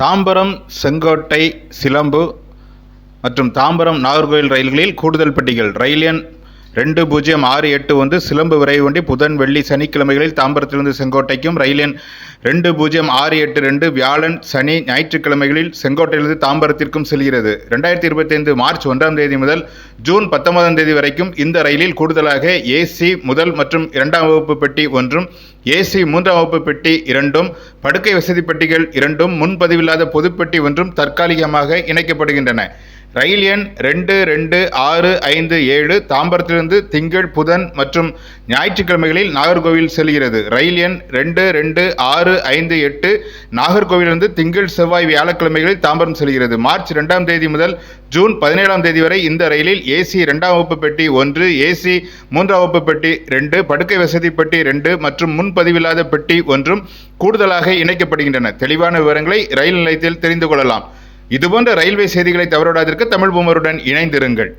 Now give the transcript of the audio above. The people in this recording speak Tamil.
தாம்பரம் செங்கோட்டை சிலம்பு மற்றும் தாம்பரம் நாகர்கோவில் ரயில்களில் கூடுதல் பெட்டிகள். ரயில் எண் 2068 சிலம்பு விரைவு வண்டி புதன் வெள்ளி சனிக்கிழமைகளில் தாம்பரத்திலிருந்து செங்கோட்டைக்கும், ரயில் எண் 20682 வியாழன் சனி ஞாயிற்றுக்கிழமைகளில் செங்கோட்டையிலிருந்து தாம்பரத்திற்கும் செல்கிறது. 2025 மார்ச் 1ஆம் தேதி முதல் ஜூன் 19ஆம் தேதி வரைக்கும் இந்த ரயிலில் கூடுதலாக ஏசி முதல் மற்றும் 2ஆம் வகுப்பு பெட்டி ஒன்றும், ஏசி 3ஆம் வகுப்பு பெட்டி 2ம், படுக்கை வசதி பெட்டிகள் 2ம், முன்பதிவில்லாத பொதுப்பெட்டி ஒன்றும் தற்காலிகமாக இணைக்கப்படுகின்றன. ரயில் எண் 22657 தாம்பரத்திலிருந்து திங்கள் புதன் மற்றும் ஞாயிற்றுக்கிழமைகளில் நாகர்கோவில் செல்கிறது. ரயில் எண் 22658 நாகர்கோவிலிருந்து திங்கள் செவ்வாய் வியாழக்கிழமைகளில் தாம்பரம் செல்கிறது. மார்ச் 2ஆம் தேதி முதல் ஜூன் 17ஆம் தேதி வரை இந்த ரயிலில் ஏசி 2ஆம் வகுப்பு பெட்டி 1, ஏசி 3ஆம் வகுப்பு பெட்டி 2, படுக்கை வசதி பெட்டி 2 மற்றும் முன்பதிவில்லாத பெட்டி ஒன்றும் கூடுதலாக இணைக்கப்படுகின்றன. தெளிவான விவரங்களை ரயில் நிலையத்தில் தெரிந்து கொள்ளலாம். இதுபோன்ற ரயில்வே செய்திகளை தவறவிடாதற்கு தமிழ் பூமருடன் இணைந்திருங்கள்.